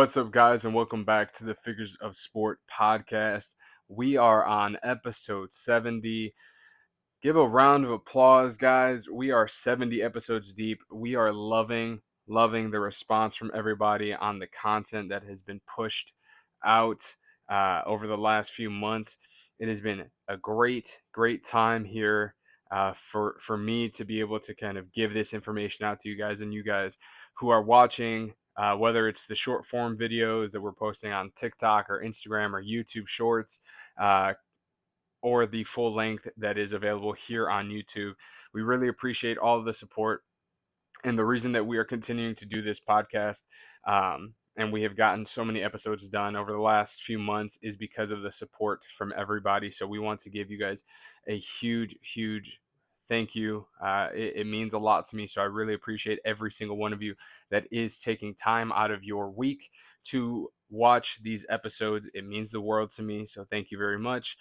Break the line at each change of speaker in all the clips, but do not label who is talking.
What's up, guys, and welcome back to the Figures of Sport podcast. We are on episode 70. Give a round of applause, guys. We are 70 episodes deep. We are loving the response from everybody on the content that has been pushed out over the last few months. It has been a great time here for me to be able to kind of give this information out to you guys, and you guys who are watching, whether it's the short form videos that we're posting on TikTok or Instagram or YouTube Shorts, or the full length that is available here on YouTube. We really appreciate all of the support, and the reason that we are continuing to do this podcast, and we have gotten so many episodes done over the last few months, is because of the support from everybody. So we want to give you guys a huge thank you. It means a lot to me, so I really appreciate every single one of you that is taking time out of your week to watch these episodes. It means the world to me, so thank you very much.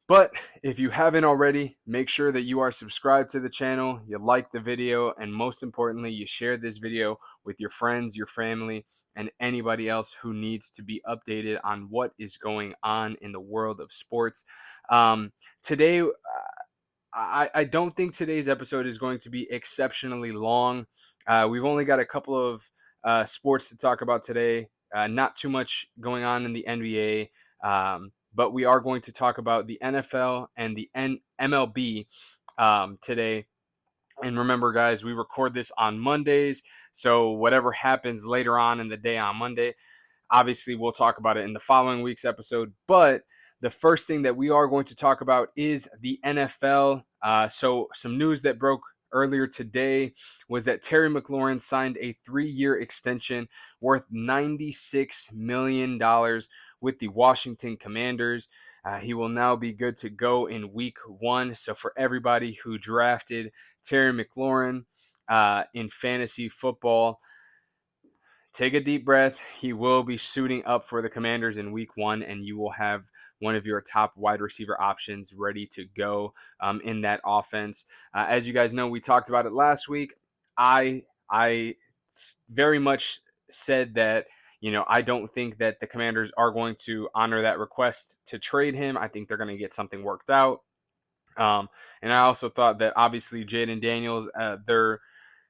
But if you haven't already, make sure that you are subscribed to the channel, you like the video, and most importantly, you share this video with your friends, your family, and anybody else who needs to be updated on what is going on in the world of sports. Today, I don't think today's episode is going to be exceptionally long. We've only got a couple of sports to talk about today. Not too much going on in the NBA, but we are going to talk about the NFL and the MLB today. And remember, guys, we record this on Mondays, so whatever happens later on in the day on Monday, obviously, we'll talk about it in the following week's episode. But the first thing that we are going to talk about is the NFL. So some news that broke earlier today was that Terry McLaurin signed a 3-year extension worth $96 million with the Washington Commanders. He will now be good to go in week 1. So for everybody who drafted Terry McLaurin in fantasy football, take a deep breath. He will be suiting up for the Commanders in week 1, and you will have one of your top wide receiver options ready to go in that offense. As you guys know, we talked about it last week. I very much said that, I don't think that the Commanders are going to honor that request to trade him. I think they're going to get something worked out. And I also thought that obviously Jaden Daniels, their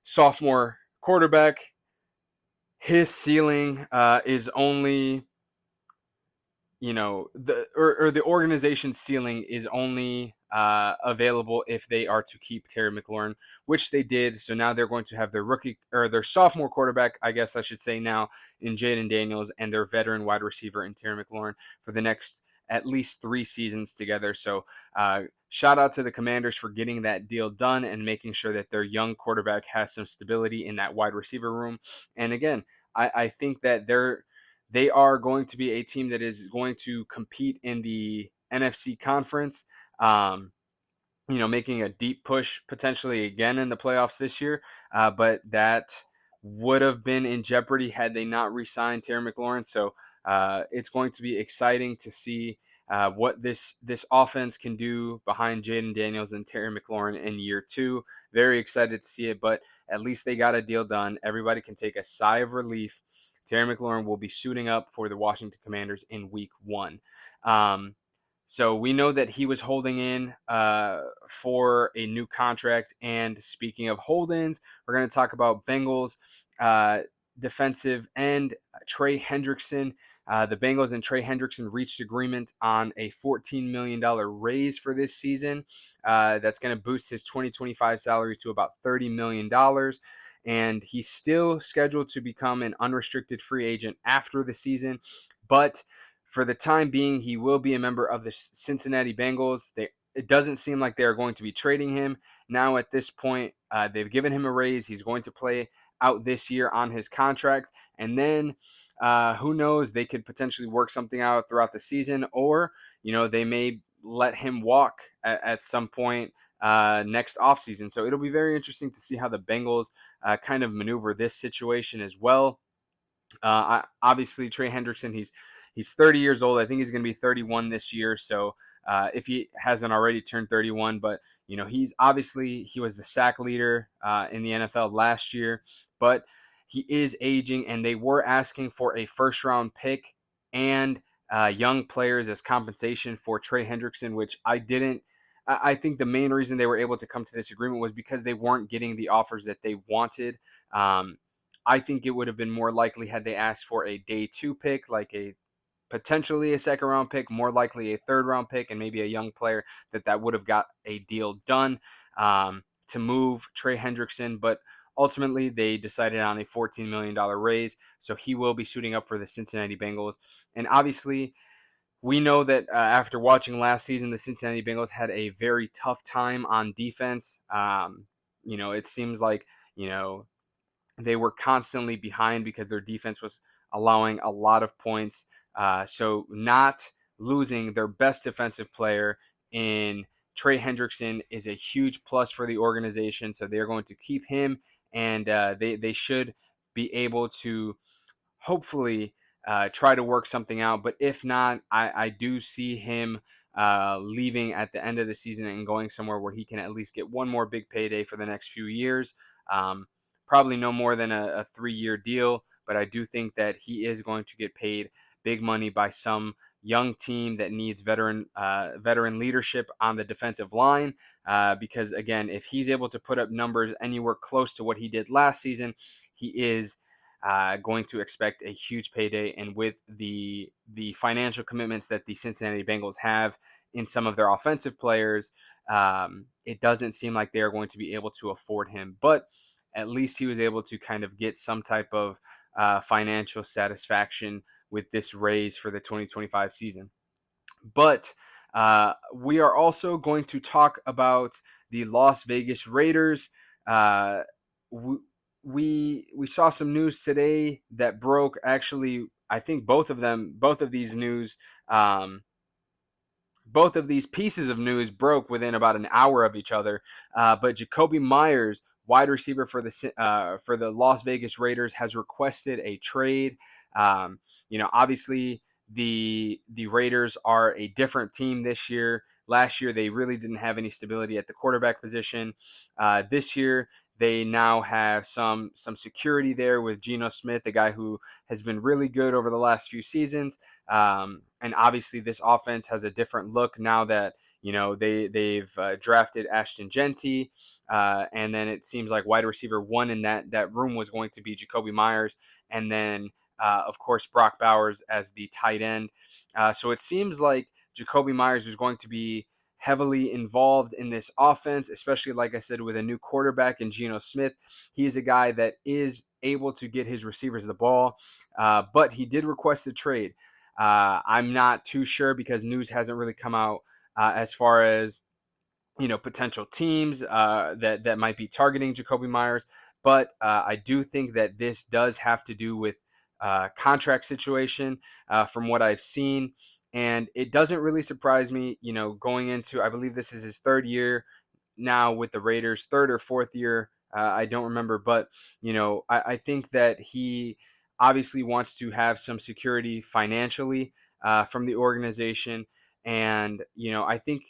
sophomore quarterback, his ceiling is only, the organization's ceiling is only available if they are to keep Terry McLaurin, which they did. So now they're going to have their rookie or their sophomore quarterback, I guess I should say now, in Jaden Daniels, and their veteran wide receiver in Terry McLaurin for the next at least 3 seasons together. So shout out to the Commanders for getting that deal done and making sure that their young quarterback has some stability in that wide receiver room. And again, I think that they are going to be a team that is going to compete in the NFC conference, making a deep push potentially again in the playoffs this year. But that would have been in jeopardy had they not re-signed Terry McLaurin. So it's going to be exciting to see what this offense can do behind Jaden Daniels and Terry McLaurin in year 2. Very excited to see it, but at least they got a deal done. Everybody can take a sigh of relief. Terry McLaurin will be suiting up for the Washington Commanders in week 1. So we know that he was holding in for a new contract. And speaking of hold-ins, we're going to talk about Bengals defensive end Trey Hendrickson. The Bengals and Trey Hendrickson reached agreement on a $14 million raise for this season. That's going to boost his 2025 salary to about $30 million. And he's still scheduled to become an unrestricted free agent after the season. But for the time being, he will be a member of the Cincinnati Bengals. It doesn't seem like they are going to be trading him. Now at this point, they've given him a raise. He's going to play out this year on his contract. And then who knows, they could potentially work something out throughout the season, or, they may let him walk at some point next offseason. So it'll be very interesting to see how the Bengals kind of maneuver this situation as well. Obviously, Trey Hendrickson, he's 30 years old. I think he's going to be 31 this year. So if he hasn't already turned 31, but he was the sack leader in the NFL last year. But he is aging, and they were asking for a first-round pick and young players as compensation for Trey Hendrickson, which I didn't. I think the main reason they were able to come to this agreement was because they weren't getting the offers that they wanted. Um, I think it would have been more likely had they asked for a day two pick, like a potentially a second round pick, more likely a third round pick, and maybe a young player that would have got a deal done to move Trey Hendrickson. But ultimately, they decided on a $14 million raise. So he will be suiting up for the Cincinnati Bengals. And obviously, we know that after watching last season, the Cincinnati Bengals had a very tough time on defense. It seems like, you know, they were constantly behind because their defense was allowing a lot of points. So not losing their best defensive player in Trey Hendrickson is a huge plus for the organization. So they're going to keep him, and they should be able to hopefully try to work something out. But if not, I do see him leaving at the end of the season and going somewhere where he can at least get one more big payday for the next few years. Um, Probably no more than a 3-year deal, but I do think that he is going to get paid big money by some young team that needs veteran leadership on the defensive line. Because again, if he's able to put up numbers anywhere close to what he did last season, he is going to expect a huge payday. And with the financial commitments that the Cincinnati Bengals have in some of their offensive players, it doesn't seem like they are going to be able to afford him. But at least he was able to kind of get some type of financial satisfaction with this raise for the 2025 season. But we are also going to talk about the Las Vegas Raiders. Uh, we saw some news today that broke. Actually, I think both of these news, both of these pieces of news broke within about an hour of each other. But Jacoby Myers, wide receiver for the Las Vegas Raiders, has requested a trade. Obviously the Raiders are a different team this year. Last year they really didn't have any stability at the quarterback position. This year they now have some security there with Geno Smith, a guy who has been really good over the last few seasons. And obviously, this offense has a different look now that they've drafted Ashton Genty, and then it seems like wide receiver one in that room was going to be Jacoby Myers, and then of course Brock Bowers as the tight end. So it seems like Jacoby Myers is going to be heavily involved in this offense, especially like I said with a new quarterback in Geno Smith. He is a guy that is able to get his receivers the ball, but he did request a trade. I'm not too sure because news hasn't really come out as far as potential teams that might be targeting Jacoby Myers. But I do think that this does have to do with contract situation from what I've seen. And it doesn't really surprise me, going into, I believe this is his third year now with the Raiders, third or fourth year. I don't remember, but I think that he obviously wants to have some security financially from the organization, and I think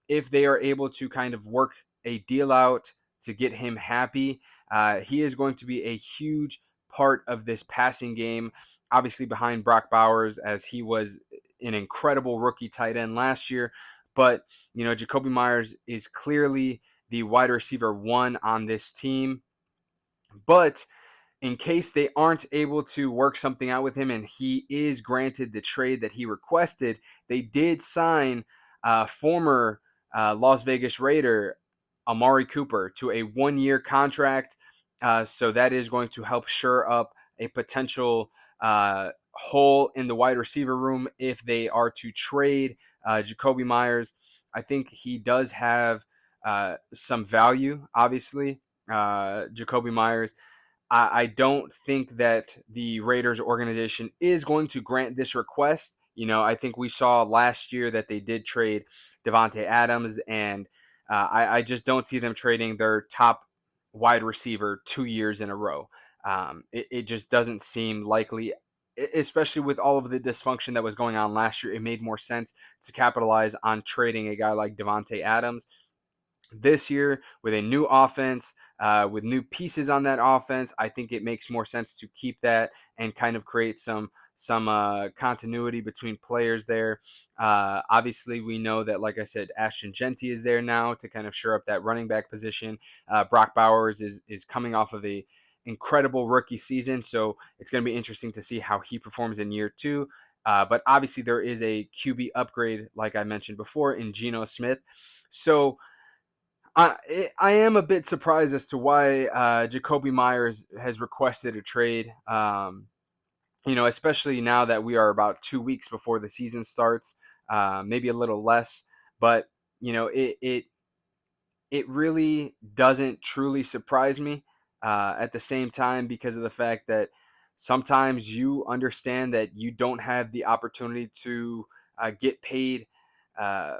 if they are able to kind of work a deal out to get him happy, he is going to be a huge part of this passing game. Obviously, behind Brock Bowers, as he was an incredible rookie tight end last year, but Jacoby Myers is clearly the wide receiver one on this team. But in case they aren't able to work something out with him and he is granted the trade that he requested, they did sign former Las Vegas Raider Amari Cooper to a 1-year contract. So that is going to help shore up a potential hole in the wide receiver room if they are to trade Jacoby Myers. I think he does have some value, obviously. Jacoby Myers. I don't think that the Raiders organization is going to grant this request. I think we saw last year that they did trade Devontae Adams, and I just don't see them trading their top wide receiver 2 years in a row. It just doesn't seem likely, especially with all of the dysfunction that was going on last year. It made more sense to capitalize on trading a guy like Devontae Adams. This year, with a new offense, with new pieces on that offense, I think it makes more sense to keep that and kind of create some continuity between players there. Obviously, we know that, like I said, Ashton Genty is there now to kind of shore up that running back position. Brock Bowers is coming off of a incredible rookie season, so it's going to be interesting to see how he performs in year two. But obviously, there is a QB upgrade, like I mentioned before, in Geno Smith. So I am a bit surprised as to why Jacoby Myers has requested a trade. Especially now that we are about 2 weeks before the season starts, maybe a little less, but it really doesn't truly surprise me. At the same time, because of the fact that sometimes you understand that you don't have the opportunity to get paid. Uh,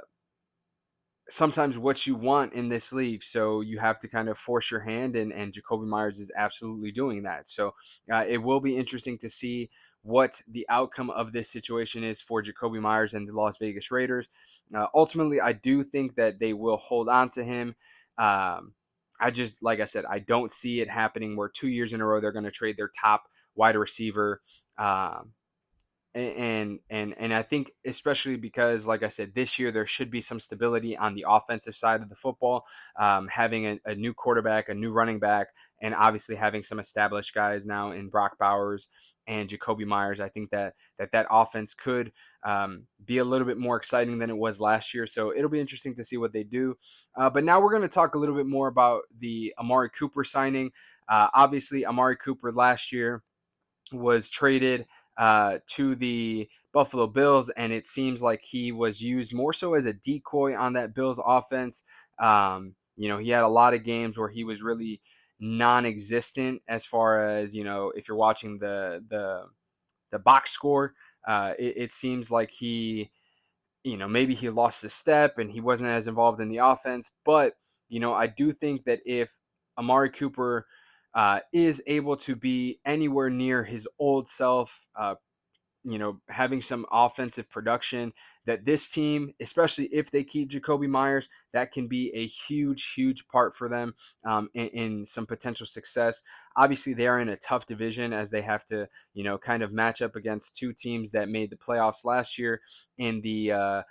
Sometimes what you want in this league. So you have to kind of force your hand, and Jacoby Myers is absolutely doing that. So it will be interesting to see what the outcome of this situation is for Jacoby Myers and the Las Vegas Raiders. Ultimately, I do think that they will hold on to him. Um, I just, like I said, I don't see it happening where 2 years in a row they're going to trade their top wide receiver. Um, and I think especially because, like I said, this year there should be some stability on the offensive side of the football, having a new quarterback, a new running back, and obviously having some established guys now in Brock Bowers and Jacoby Myers. I think that offense could be a little bit more exciting than it was last year. So it'll be interesting to see what they do. But now we're going to talk a little bit more about the Amari Cooper signing. Obviously, Amari Cooper last year was traded to the Buffalo Bills, and it seems like he was used more so as a decoy on that Bills offense. He had a lot of games where he was really non-existent as far as, if you're watching the box score. It seems like maybe he lost a step and he wasn't as involved in the offense. But, I do think that if Amari Cooper is able to be anywhere near his old self, having some offensive production, that this team, especially if they keep Jacoby Myers, that can be a huge, huge part for them in some potential success. Obviously, they are in a tough division as they have to, kind of match up against two teams that made the playoffs last year in the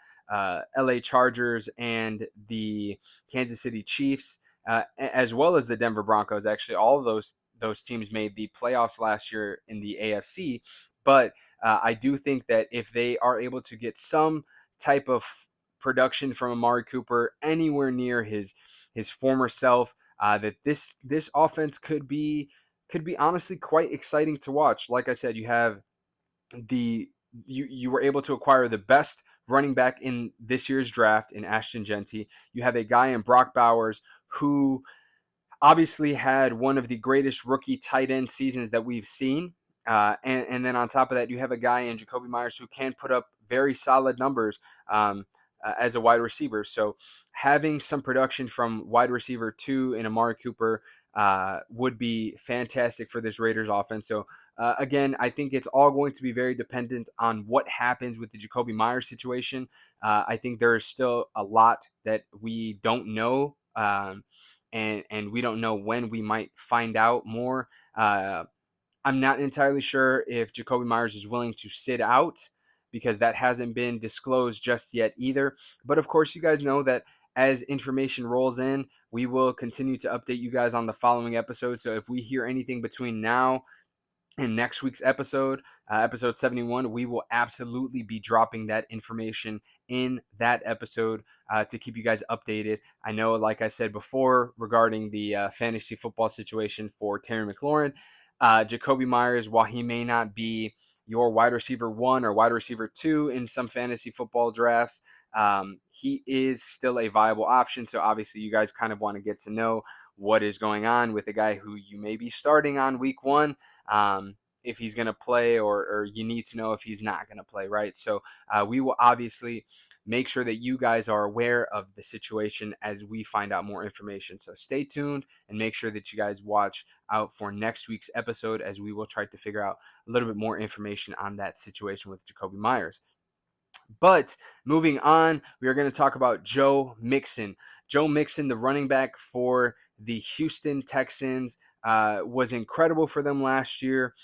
LA Chargers and the Kansas City Chiefs, as well as the Denver Broncos. Actually, all of those teams made the playoffs last year in the AFC, but I do think that if they are able to get some type of production from Amari Cooper anywhere near his former self, that this offense could be honestly quite exciting to watch. Like I said, you were able to acquire the best running back in this year's draft in Ashton Genty. You have a guy in Brock Bowers who obviously had one of the greatest rookie tight end seasons that we've seen. And then on top of that, you have a guy in Jacoby Myers who can put up very solid numbers as a wide receiver. So having some production from wide receiver two in Amari Cooper would be fantastic for this Raiders offense. So again, I think it's all going to be very dependent on what happens with the Jacoby Myers situation. I think there is still a lot that we don't know. And we don't know when we might find out more. I'm not entirely sure if Jacoby Myers is willing to sit out because that hasn't been disclosed just yet either. But of course, you guys know that as information rolls in, we will continue to update you guys on the following episode. So if we hear anything between now in next week's episode, episode 71, we will absolutely be dropping that information in that episode to keep you guys updated. I know, like I said before, regarding the fantasy football situation for Terry McLaurin, Jacoby Myers, while he may not be your wide receiver one or wide receiver two in some fantasy football drafts, he is still a viable option. So obviously, you guys kind of want to get to know what is going on with a guy who you may be starting on week one, if he's going to play, or you need to know if he's not going to play, right? So we will obviously make sure that you guys are aware of the situation as we find out more information. So stay tuned and make sure that you guys watch out for next week's episode as we will try to figure out a little bit more information on that situation with Jacoby Myers. But moving on, we are going to talk about Joe Mixon. Joe Mixon, the running back for the Houston Texans, was incredible for them last year.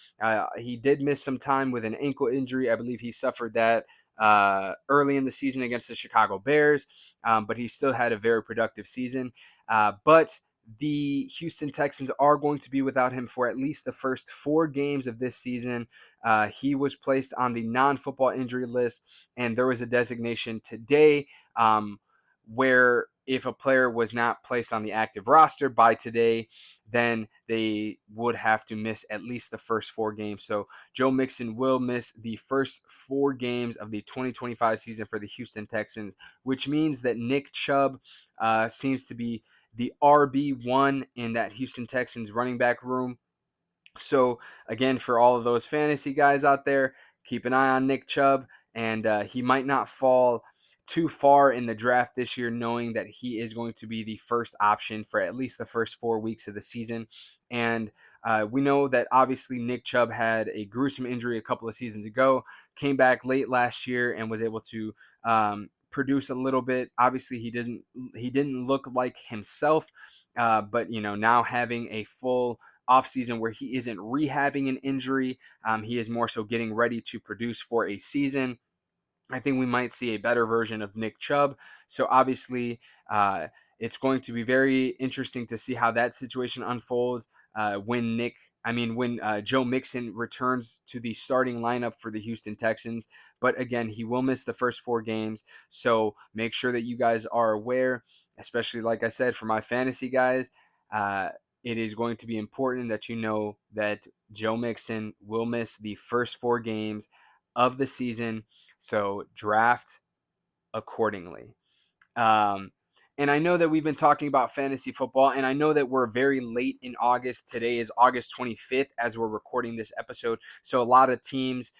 He did miss some time with an ankle injury. I believe he suffered that early in the season against the Chicago Bears, but he still had a very productive season. But the Houston Texans are going to be without him for at least the first 4 games of this season. He was placed on the non-football injury list, and there was a designation today where if a player was not placed on the active roster by today, then they would have to miss at least the first 4 games. So Joe Mixon will miss the first 4 games of the 2025 season for the Houston Texans, which means that Nick Chubb seems to be the RB1 in that Houston Texans running back room. So again, for all of those fantasy guys out there, keep an eye on Nick Chubb, and he might not fall too far in the draft this year, knowing that he is going to be the first option for at least the first 4 weeks of the season. And we know that obviously Nick Chubb had a gruesome injury a couple of seasons ago, came back late last year, and was able to produce a little bit. Obviously, he didn't look like himself, but now having a full offseason where he isn't rehabbing an injury. He is more so getting ready to produce for a season. I think we might see a better version of Nick Chubb. So obviously, it's going to be very interesting to see how that situation unfolds when Joe Mixon returns to the starting lineup for the Houston Texans. But again, he will miss the first 4 games. So make sure that you guys are aware, especially like I said, for my fantasy guys. It is going to be important that you know that Joe Mixon will miss the first 4 games of the season. So draft accordingly. Um, and I know that we've been talking about fantasy football, and I know that we're very late in August. Today is August 25th as we're recording this episode. So a lot of teams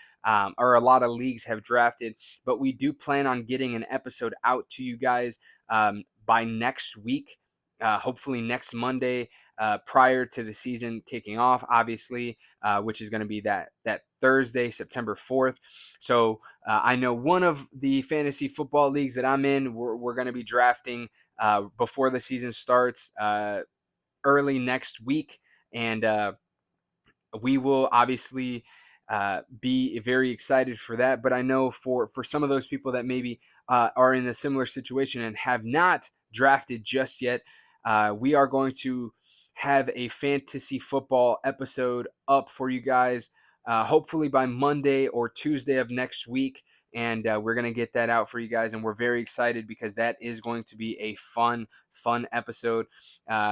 or a lot of leagues have drafted, but we do plan on getting an episode out to you guys by next week. Hopefully next Monday, prior to the season kicking off, obviously, which is going to be that Thursday, September 4th. So I know one of the fantasy football leagues that I'm in, we're going to be drafting before the season starts early next week. And we will obviously be very excited for that. But I know for some of those people that maybe are in a similar situation and have not drafted just yet, we are going to have a fantasy football episode up for you guys, hopefully by Monday or Tuesday of next week. And we're going to get that out for you guys. And we're very excited because that is going to be a fun episode.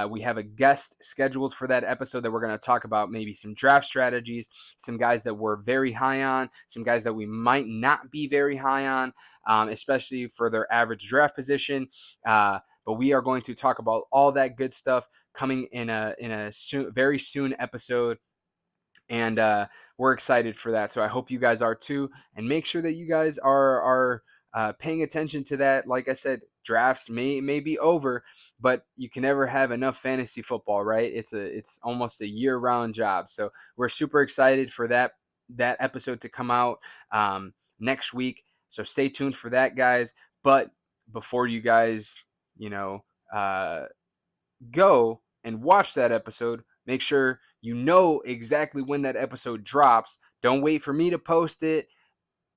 We have a guest scheduled for that episode that we're going to talk about maybe some draft strategies, some guys that we're very high on, some guys that we might not be very high on, especially for their average draft position. But we are going to talk about all that good stuff coming in a very soon episode. And we're excited for that. So I hope you guys are too. And make sure that you guys are paying attention to that. Like I said, drafts may be over, but you can never have enough fantasy football, right? It's almost a year-round job. So we're super excited for that episode to come out next week. So stay tuned for that, guys. But before you guys, you know, go and watch that episode, make sure you know exactly when that episode drops. Don't wait for me to post it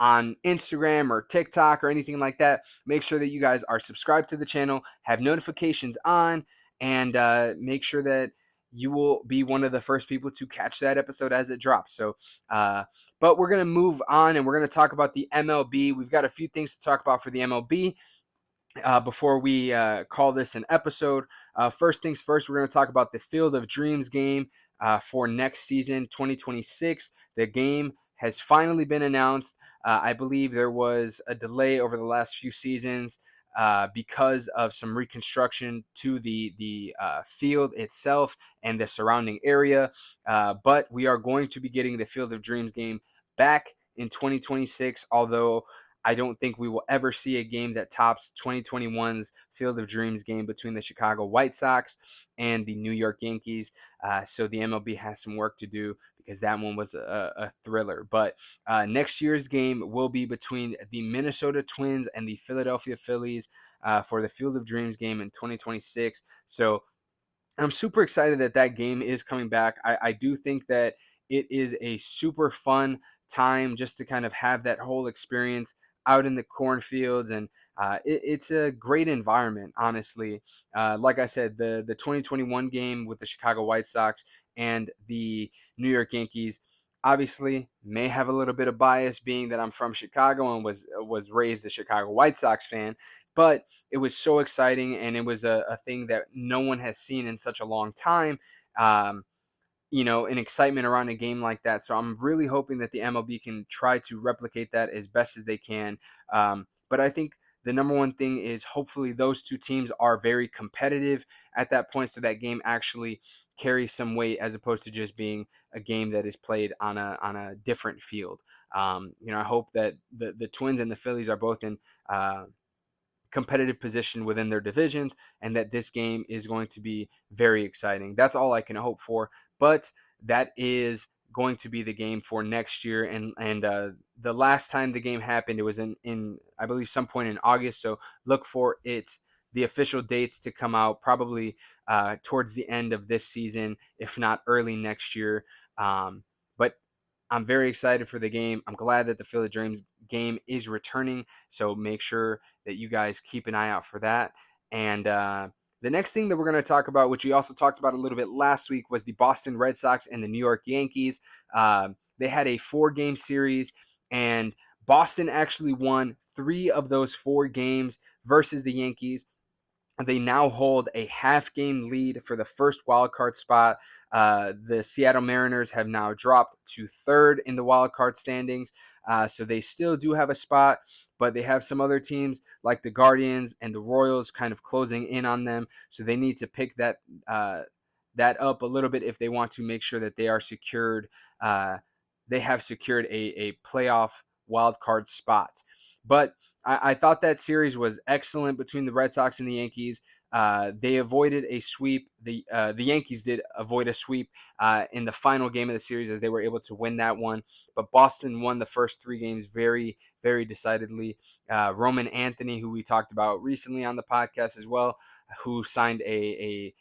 on Instagram or TikTok or anything like that. Make sure that you guys are subscribed to the channel, have notifications on, and make sure that you will be one of the first people to catch that episode as it drops. So, but we're going to move on and we're going to talk about the MLB. We've got a few things to talk about for the MLB. Before we call this an episode. First things first, we're going to talk about the Field of Dreams game for next season, 2026. The game has finally been announced. I believe there was a delay over the last few seasons because of some reconstruction to the field itself and the surrounding area. But we are going to be getting the Field of Dreams game back in 2026, although I don't think we will ever see a game that tops 2021's Field of Dreams game between the Chicago White Sox and the New York Yankees. So the MLB has some work to do because that one was a thriller. But next year's game will be between the Minnesota Twins and the Philadelphia Phillies for the Field of Dreams game in 2026. So I'm super excited that that game is coming back. I do think that it is a super fun time just to kind of have that whole experience out in the cornfields, and it's a great environment, honestly. Like I said, the 2021 game with the Chicago White Sox and the New York Yankees obviously may have a little bit of bias, being that I'm from Chicago and was raised a Chicago White Sox fan, but it was so exciting, and it was a thing that no one has seen in such a long time. Um, an excitement around a game like that. So I'm really hoping that the MLB can try to replicate that as best as they can. But I think the number one thing is hopefully those two teams are very competitive at that point, so that game actually carries some weight as opposed to just being a game that is played on a different field. I hope that the Twins and the Phillies are both in competitive position within their divisions, and that this game is going to be very exciting. That's all I can hope for. But that is going to be the game for next year, and the last time the game happened, it was in I believe some point in August. So look for the official dates to come out probably towards the end of this season, if not early next year. But I'm very excited for the game. I'm glad that the Philly Dreams game is returning. So make sure that you guys keep an eye out for that. And the next thing that we're going to talk about, which we also talked about a little bit last week, was the Boston Red Sox and the New York Yankees. They had a 4-game series, and Boston actually won 3 of those 4 games versus the Yankees. They now hold a half-game lead for the first wild card spot. The Seattle Mariners have now dropped to 3rd in the wild card standings, so they still do have a spot, but they have some other teams like the Guardians and the Royals kind of closing in on them. So they need to pick that up a little bit if they want to make sure that they are secured. They have secured a playoff wild card spot, but I thought that series was excellent between the Red Sox and the Yankees. They avoided a sweep. The Yankees did avoid a sweep in the final game of the series, as they were able to win that one. But Boston won the first 3 games very, very decidedly. Roman Anthony, who we talked about recently on the podcast as well, who signed a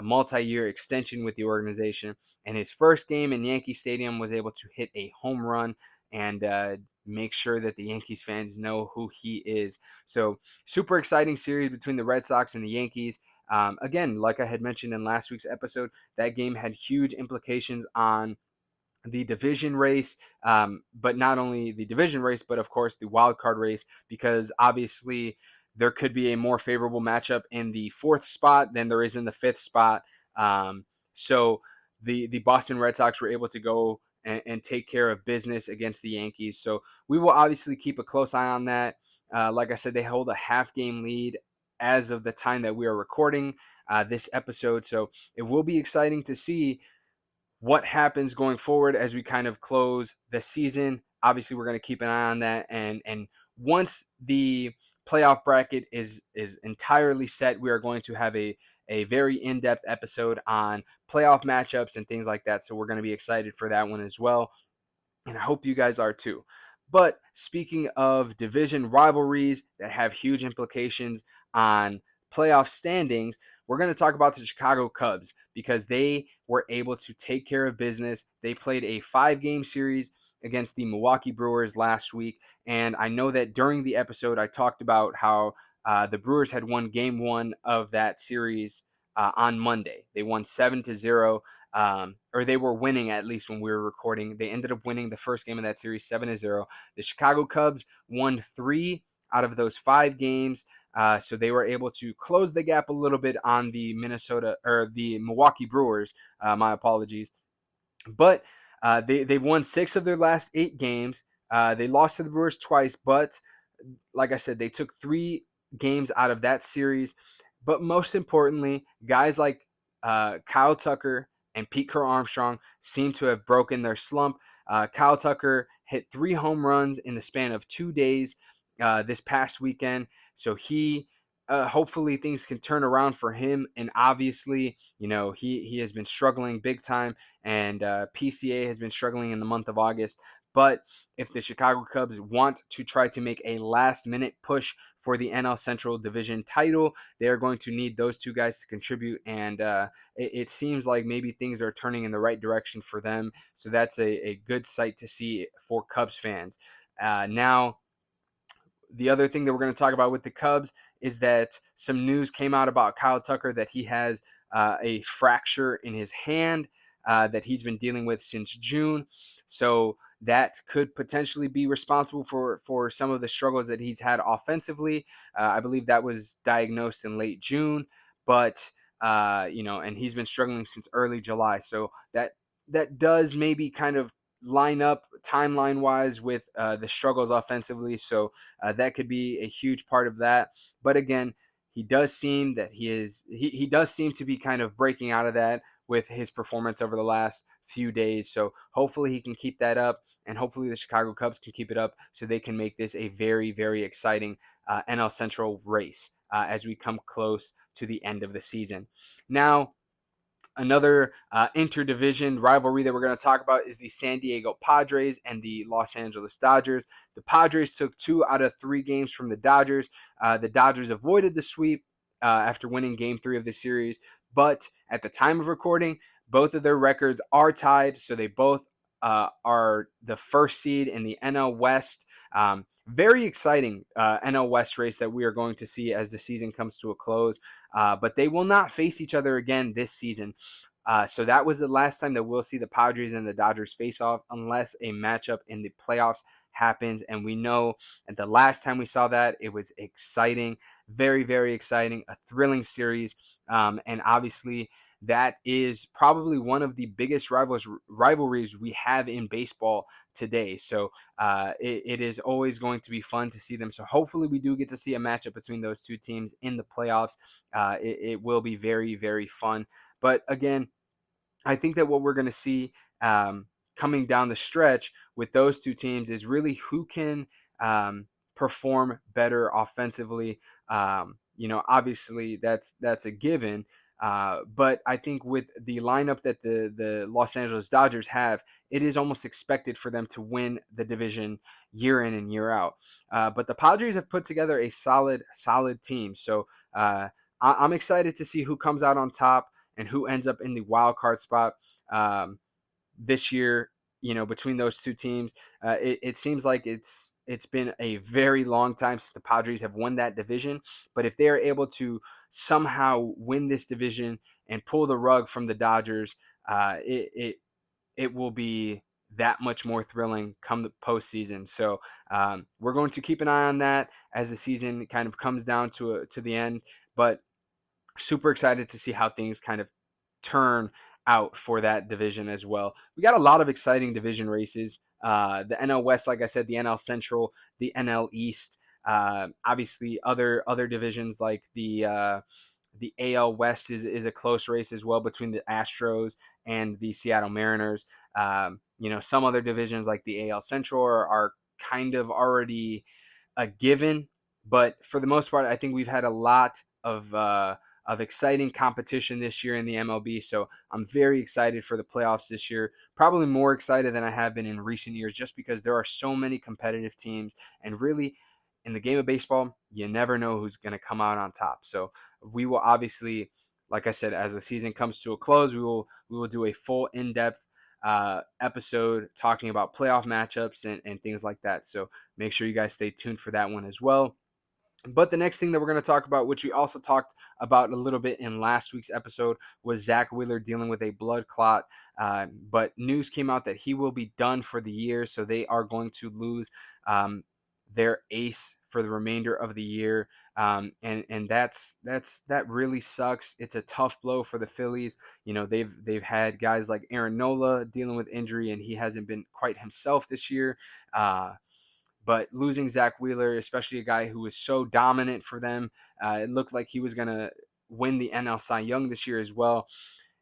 multi-year extension with the organization. And his first game in Yankee Stadium was able to hit a home run and make sure that the Yankees fans know who he is. So super exciting series between the Red Sox and the Yankees. Again, like I had mentioned in last week's episode, that game had huge implications on the division race, but not only the division race, but of course the wild card race, because obviously there could be a more favorable matchup in the 4th spot than there is in the 5th spot. So the Boston Red Sox were able to go and take care of business against the Yankees. So we will obviously keep a close eye on that. Like I said, they hold a half-game lead as of the time that we are recording this episode. So it will be exciting to see what happens going forward as we kind of close the season. Obviously, we're going to keep an eye on that, and once the playoff bracket is entirely set, we are going to have a very in-depth episode on playoff matchups and things like that. So we're going to be excited for that one as well, and I hope you guys are too. But speaking of division rivalries that have huge implications on playoff standings, we're going to talk about the Chicago Cubs, because they were able to take care of business. They played a 5-game series against the Milwaukee Brewers last week, and I know that during the episode I talked about how the Brewers had won game 1 of that series on Monday. They won 7-0. Or they were winning, at least when we were recording. They ended up winning the first game of that series 7-0. The Chicago Cubs won 3 out of those 5 games. So they were able to close the gap a little bit on the Milwaukee Brewers. My apologies. But they've won 6 of their last 8 games. They lost to the Brewers twice, but like I said, they took 3 games out of that series. But most importantly, guys like Kyle Tucker and Pete Crow Armstrong seem to have broken their slump. Kyle Tucker hit 3 home runs in the span of 2 days this past weekend. So he hopefully things can turn around for him. And obviously, he has been struggling big time, and PCA has been struggling in the month of August. But if the Chicago Cubs want to try to make a last-minute push for the NL Central Division title, they are going to need those two guys to contribute, and it seems like maybe things are turning in the right direction for them. So that's a good sight to see for Cubs fans. Now, the other thing that we're going to talk about with the Cubs is that some news came out about Kyle Tucker that he has a fracture in his hand that he's been dealing with since June. So that could potentially be responsible for some of the struggles that he's had offensively. I believe that was diagnosed in late June, but and he's been struggling since early July. So that does maybe kind of line up timeline wise with the struggles offensively. So that could be a huge part of that. But again, he does seem that he does seem to be kind of breaking out of that with his performance over the last few days. So hopefully he can keep that up, and hopefully the Chicago Cubs can keep it up so they can make this a very, very exciting NL Central race as we come close to the end of the season. Now, another interdivision rivalry that we're going to talk about is the San Diego Padres and the Los Angeles Dodgers. The Padres took 2 out of 3 games from the Dodgers. The Dodgers avoided the sweep after winning Game 3 of the series, but at the time of recording, both of their records are tied, so they both are the first seed in the NL West. Very exciting NL West race that we are going to see as the season comes to a close. But they will not face each other again this season. So that was the last time that we'll see the Padres and the Dodgers face off unless a matchup in the playoffs happens. And we know at the last time we saw that, it was exciting, very, very exciting, a thrilling series. And obviously, that is probably one of the biggest rivalries we have in baseball today. So it is always going to be fun to see them. So hopefully we do get to see a matchup between those two teams in the playoffs. It will be very, very fun. But again, I think that what we're going to see coming down the stretch with those two teams is really who can perform better offensively. Obviously that's a given. But I think with the lineup that the Los Angeles Dodgers have, it is almost expected for them to win the division year in and year out. But the Padres have put together a solid team. So I'm excited to see who comes out on top and who ends up in the wild card spot this year. Between those two teams, it seems like it's been a very long time since the Padres have won that division. But if they are able to somehow win this division and pull the rug from the Dodgers, it will be that much more thrilling come the postseason. So we're going to keep an eye on that as the season kind of comes down to the end. But super excited to see how things kind of turn out for that division as well. We got a lot of exciting division races. The NL West, like I said, the NL Central, the NL East. Obviously, other divisions like the AL West is a close race as well between the Astros and the Seattle Mariners. Some other divisions like the AL Central are kind of already a given, but for the most part, I think we've had a lot of exciting competition this year in the MLB. So I'm very excited for the playoffs this year. Probably more excited than I have been in recent years, just because there are so many competitive teams, and really, in the game of baseball, you never know who's going to come out on top. So we will obviously, like I said, as the season comes to a close, we will do a full in-depth episode talking about playoff matchups and things like that. So make sure you guys stay tuned for that one as well. But the next thing that we're going to talk about, which we also talked about a little bit in last week's episode, was Zach Wheeler dealing with a blood clot. But news came out that he will be done for the year, so they are going to lose their ace for the remainder of the year. And that really sucks. It's a tough blow for the Phillies. They've had guys like Aaron Nola dealing with injury, and he hasn't been quite himself this year. But losing Zach Wheeler, especially a guy who was so dominant for them, it looked like he was going to win the NL Cy Young this year as well.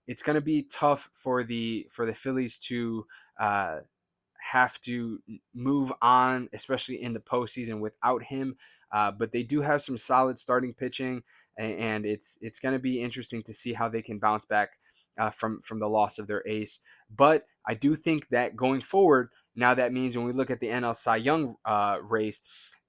It's going to be tough for the Phillies to have to move on, especially in the postseason without him. but they do have some solid starting pitching, and it's going to be interesting to see how they can bounce back from the loss of their ace. But I do think that going forward, now that means when we look at the NL Cy Young race,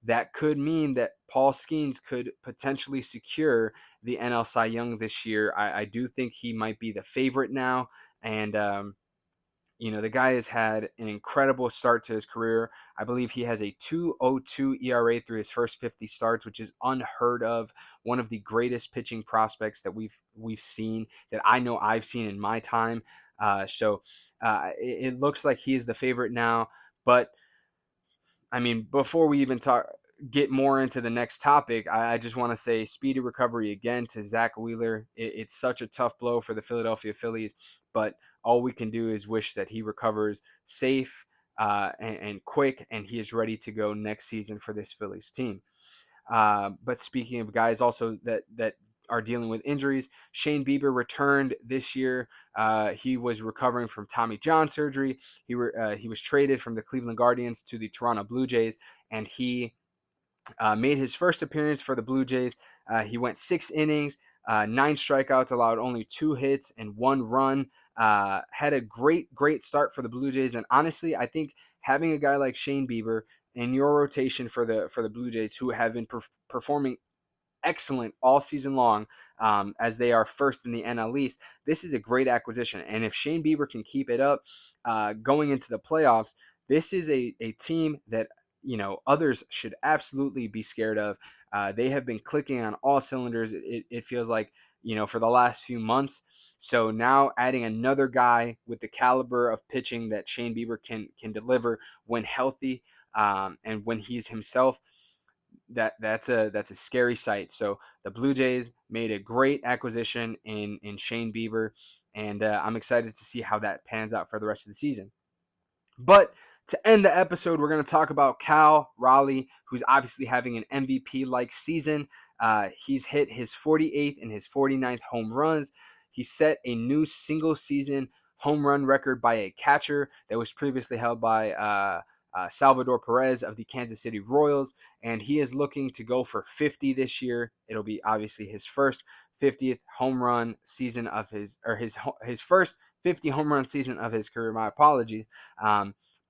that could mean that Paul Skeens could potentially secure the NL Cy Young this year. I do think he might be the favorite now, and the guy has had an incredible start to his career. I believe he has a 2.02 ERA through his first 50 starts, which is unheard of. One of the greatest pitching prospects that we've seen, that I know I've seen in my time. It looks like he is the favorite now. But I mean, before we even get more into the next topic, I just want to say speedy recovery again to Zach Wheeler. It's such a tough blow for the Philadelphia Phillies, but all we can do is wish that he recovers safe and quick, and he is ready to go next season for this Phillies team. But speaking of guys also that are dealing with injuries, Shane Bieber returned this year. He was recovering from Tommy John surgery. He was traded from the Cleveland Guardians to the Toronto Blue Jays, and he made his first appearance for the Blue Jays. He went 6 innings, 9 strikeouts, allowed only 2 hits and 1 run. Had a great start for the Blue Jays, and honestly, I think having a guy like Shane Bieber in your rotation for the Blue Jays, who have been performing excellent all season long, as they are first in the NL East, this is a great acquisition. And if Shane Bieber can keep it up going into the playoffs, this is a team that others should absolutely be scared of. They have been clicking on all cylinders. It feels like for the last few months. So now adding another guy with the caliber of pitching that Shane Bieber can deliver when healthy, and when he's himself, that's a scary sight. So the Blue Jays made a great acquisition in Shane Bieber, and I'm excited to see how that pans out for the rest of the season. But to end the episode, we're going to talk about Cal Raleigh, who's obviously having an MVP-like season. He's hit his 48th and his 49th home runs. He set a new single-season home run record by a catcher that was previously held by Salvador Perez of the Kansas City Royals, and he is looking to go for 50 this year. It'll be obviously his first 50th home run season of his first 50 home run season of his career. My apologies.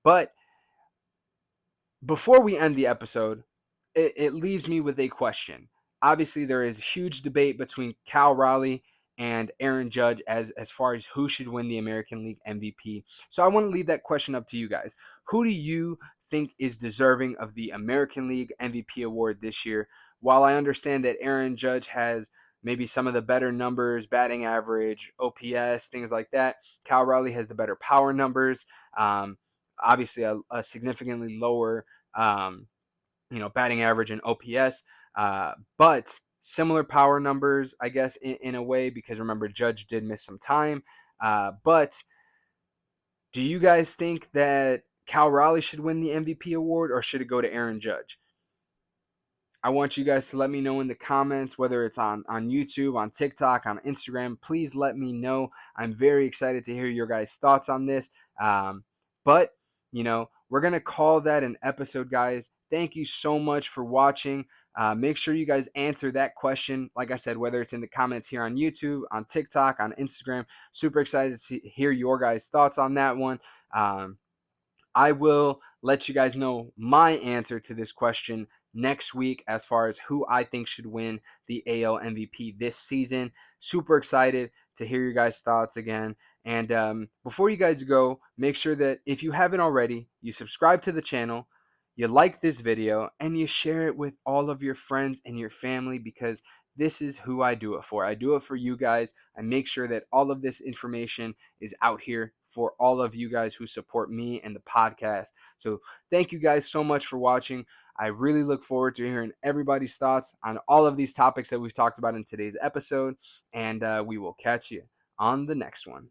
But before we end the episode, it leaves me with a question. Obviously, there is huge debate between Cal Raleigh and Aaron Judge as far as who should win the American League MVP. So I want to leave that question up to you guys. Who do you think is deserving of the American League MVP award this year? While I understand that Aaron Judge has maybe some of the better numbers, batting average, OPS, things like that, Cal Raleigh has the better power numbers. Obviously, a significantly lower batting average and OPS, but similar power numbers, I guess, in a way, because remember, Judge did miss some time. But do you guys think that Cal Raleigh should win the MVP award, or should it go to Aaron Judge? I want you guys to let me know in the comments, whether it's on YouTube, on TikTok, on Instagram. Please let me know. I'm very excited to hear your guys' thoughts on this. But, we're going to call that an episode, guys. Thank you so much for watching. Make sure you guys answer that question. Like I said, whether it's in the comments here on YouTube, on TikTok, on Instagram. Super excited to hear your guys' thoughts on that one. I will let you guys know my answer to this question next week as far as who I think should win the AL MVP this season. Super excited to hear your guys' thoughts again. And before you guys go, make sure that if you haven't already, you subscribe to the channel, you like this video, and you share it with all of your friends and your family, because this is who I do it for. I do it for you guys. I make sure that all of this information is out here for all of you guys who support me and the podcast. So thank you guys so much for watching. I really look forward to hearing everybody's thoughts on all of these topics that we've talked about in today's episode, and we will catch you on the next one.